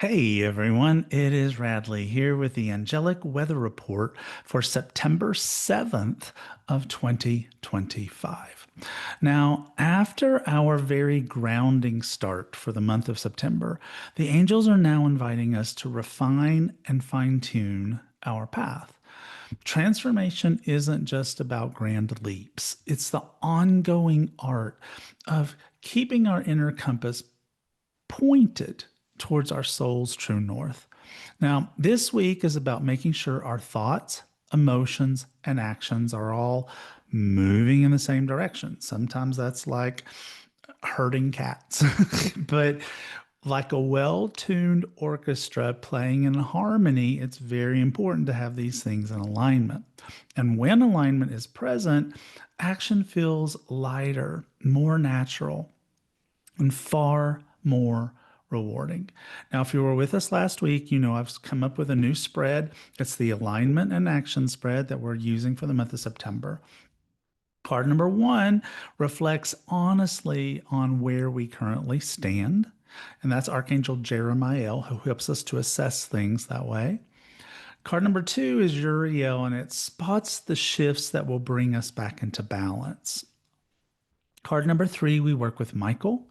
Hey everyone, it is Radley here with the Angelic Weather Report for September 7th of 2025. Now, after our very grounding start for the month of September, the angels are now inviting us to refine and fine-tune our path. Transformation isn't just about grand leaps. It's the ongoing art of keeping our inner compass pointed towards our soul's true north. Now, this week is about making sure our thoughts, emotions, and actions are all moving in the same direction. Sometimes that's like herding cats, but like a well tuned orchestra playing in harmony, it's very important to have these things in alignment. And when alignment is present, action feels lighter, more natural, and far more rewarding. Now, if you were with us last week, you know I've come up with a new spread. It's the alignment and action spread that we're using for the month of September. Card number one reflects honestly on where we currently stand. And that's Archangel Jeremiah, who helps us to assess things that way. Card number two is Uriel, and it spots the shifts that will bring us back into balance. Card number three, we work with Michael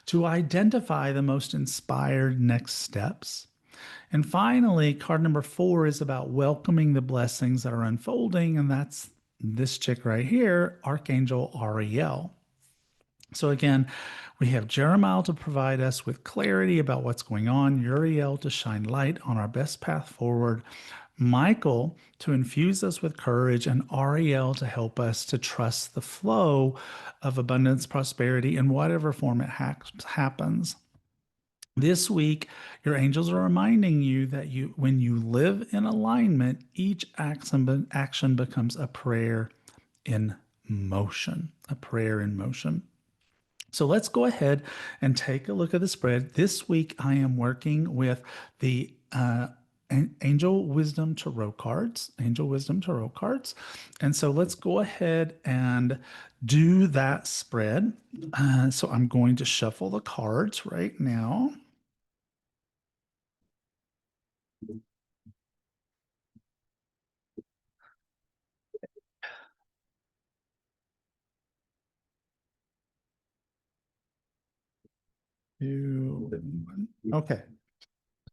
to identify the most inspired next steps. And finally, card number four is about welcoming the blessings that are unfolding, and that's this chick right here, Archangel Ariel. So again, we have Jeremiah to provide us with clarity about what's going on, Uriel to shine light on our best path forward, Michael to infuse us with courage, and Ariel to help us to trust the flow of abundance, prosperity, in whatever form it happens. This week, your angels are reminding you that when you live in alignment, each action becomes a prayer in motion, a prayer in motion. So let's go ahead and take a look at the spread. This week, I am working with the Angel Wisdom Tarot cards, Angel Wisdom Tarot cards. And so let's go ahead and do that spread. So I'm going to shuffle the cards right now. Two, one. Okay.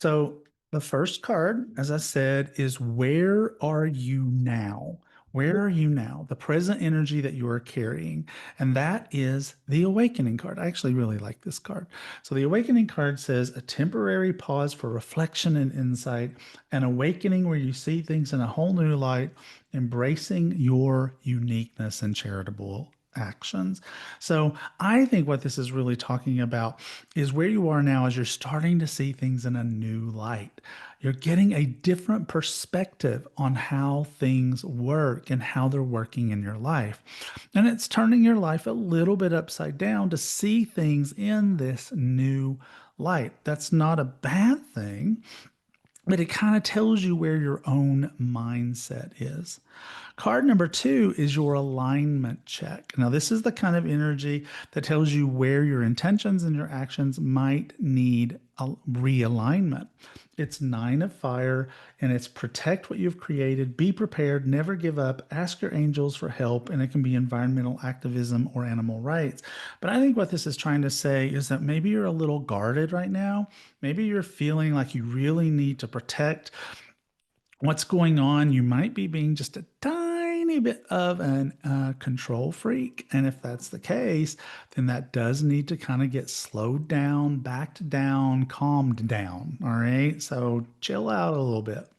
So the first card, as I said, is where are you now? Where are you now? The present energy that you are carrying. And that is the awakening card. I actually really like this card. So the awakening card says a temporary pause for reflection and insight, an awakening where you see things in a whole new light, embracing your uniqueness and charitable actions. So I think what this is really talking about is where you are now as you're starting to see things in a new light. You're getting a different perspective on how things work and how they're working in your life. And it's turning your life a little bit upside down to see things in this new light. That's not a bad thing, but it kind of tells you where your own mindset is. Card number two is your alignment check. Now, this is the kind of energy that tells you where your intentions and your actions might need a realignment. It's nine of fire, and it's protect what you've created, be prepared, never give up, ask your angels for help, and it can be environmental activism or animal rights. But I think what this is trying to say is that maybe you're a little guarded right now. Maybe you're feeling like you really need to protect what's going on. You might be being just a tiny bit of an control freak. And if that's the case, then that does need to kind of get slowed down, backed down, calmed down. All right. So chill out a little bit.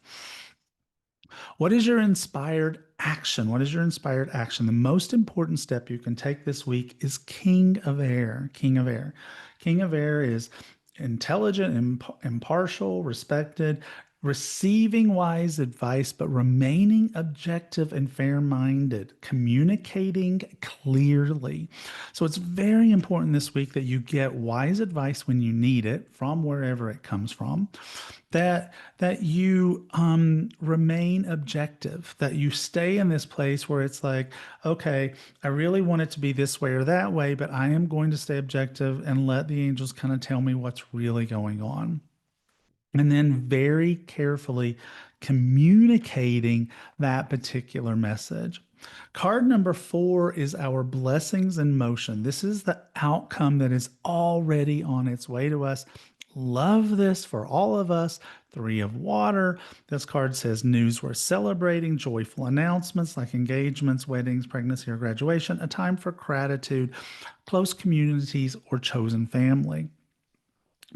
What is your inspired action? What is your inspired action? The most important step you can take this week is King of Air. King of Air. King of Air is intelligent, impartial, respected, receiving wise advice, but remaining objective and fair minded, communicating clearly. So it's very important this week that you get wise advice when you need it from wherever it comes from. That you remain objective, that you stay in this place where it's like, okay, I really want it to be this way or that way, but I am going to stay objective and let the angels kind of tell me what's really going on. and then very carefully communicating that particular message. Card number 4 is our blessings in motion. This is the outcome that is already on its way to us. Love this for all of us. 3 of water. This card says news worth celebrating, joyful announcements like engagements, weddings, pregnancy, or graduation, a time for gratitude, close communities, or chosen family.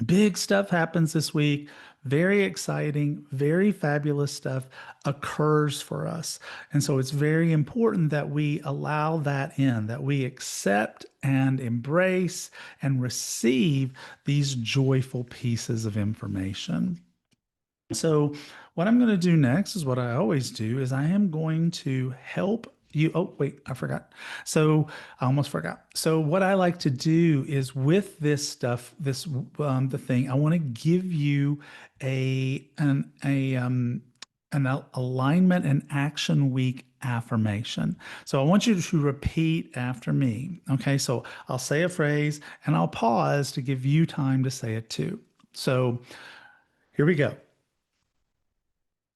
Big stuff happens this week. Very exciting, very fabulous stuff occurs for us. And so it's very important that we allow that in, that we accept and embrace and receive these joyful pieces of information. So, what I'm going to do next is what I always do is I am going to help you. Oh, wait, I forgot. So, I almost forgot. So, what I like to do is with this stuff, the thing, I want to give you an alignment and action week affirmation. So, I want you to repeat after me. Okay, so I'll say a phrase and I'll pause to give you time to say it too. So, here we go.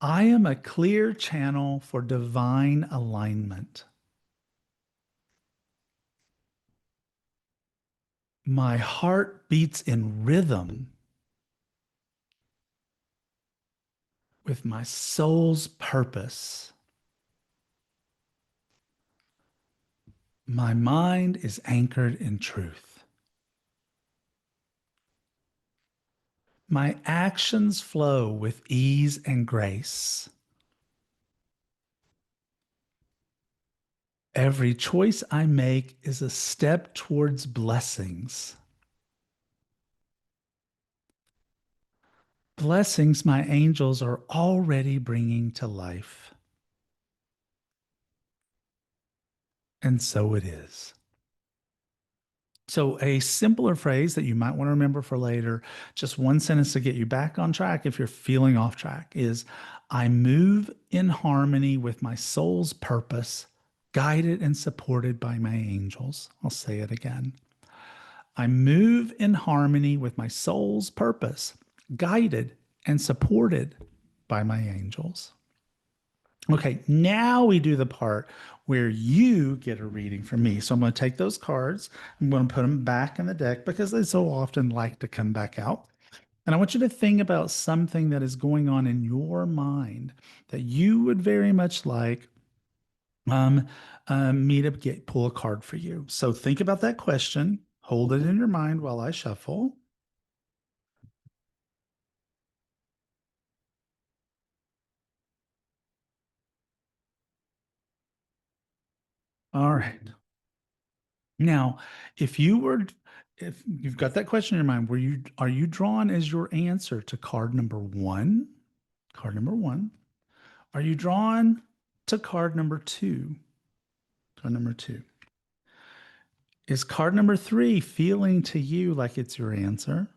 I am a clear channel for divine alignment. My heart beats in rhythm with my soul's purpose. My mind is anchored in truth. My actions flow with ease and grace. Every choice I make is a step towards blessings. Blessings my angels are already bringing to life. And so it is. So, a simpler phrase that you might want to remember for later, just one sentence to get you back on track if you're feeling off track, is I move in harmony with my soul's purpose, guided and supported by my angels. I'll say it again. I move in harmony with my soul's purpose, guided and supported by my angels. Okay, now we do the part where you get a reading from me. So I'm going to take those cards, I'm going to put them back in the deck because they so often like to come back out. And I want you to think about something that is going on in your mind that you would very much like um, me to pull a card for you. So think about that question, hold it in your mind while I shuffle. All right. Now, if you were, if you've got that question in your mind, are you drawn as your answer to card number 1? Card number 1. Are you drawn to card number 2? Card number 2. Is card number 3 feeling to you like it's your answer?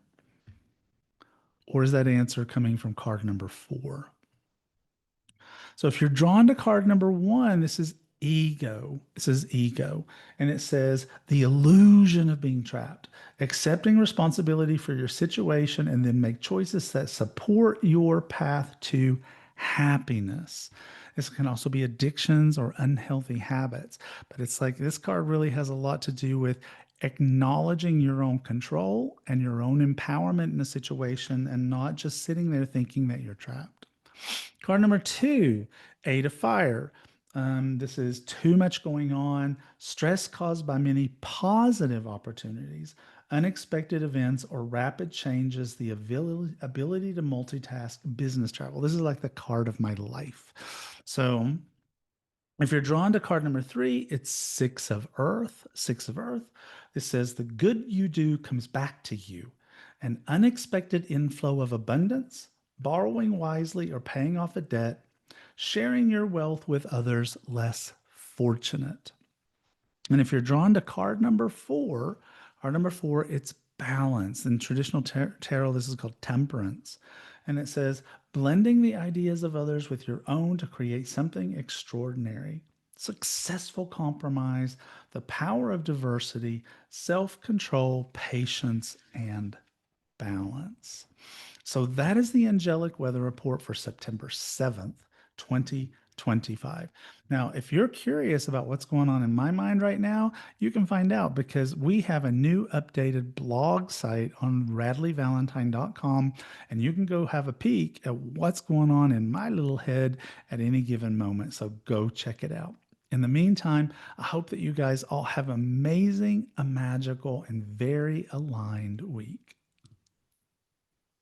Or is that answer coming from card number 4? So if you're drawn to card number 1, this is ego. This is ego. And it says the illusion of being trapped, accepting responsibility for your situation, and then make choices that support your path to happiness. This can also be addictions or unhealthy habits. But it's like this card really has a lot to do with acknowledging your own control and your own empowerment in a situation and not just sitting there thinking that you're trapped. Card number 2, 8 of fire. This is too much going on, stress caused by many positive opportunities, unexpected events, or rapid changes, the ability to multitask, business travel. This is like the card of my life. So if you're drawn to card number 3, it's 6 of earth. 6 of earth. It says the good you do comes back to you, an unexpected inflow of abundance, borrowing wisely or paying off a debt, sharing your wealth with others less fortunate. And if you're drawn to card number 4, it's balance. In traditional tarot, this is called temperance. And it says, blending the ideas of others with your own to create something extraordinary. Successful compromise, the power of diversity, self control, patience, and balance. So that is the angelic weather report for September 7th, 2025. Now, if you're curious about what's going on in my mind right now, you can find out because we have a new updated blog site on radleighvalentine.com, and you can go have a peek at what's going on in my little head at any given moment. So go check it out. In the meantime, I hope that you guys all have an amazing, a magical, and very aligned week.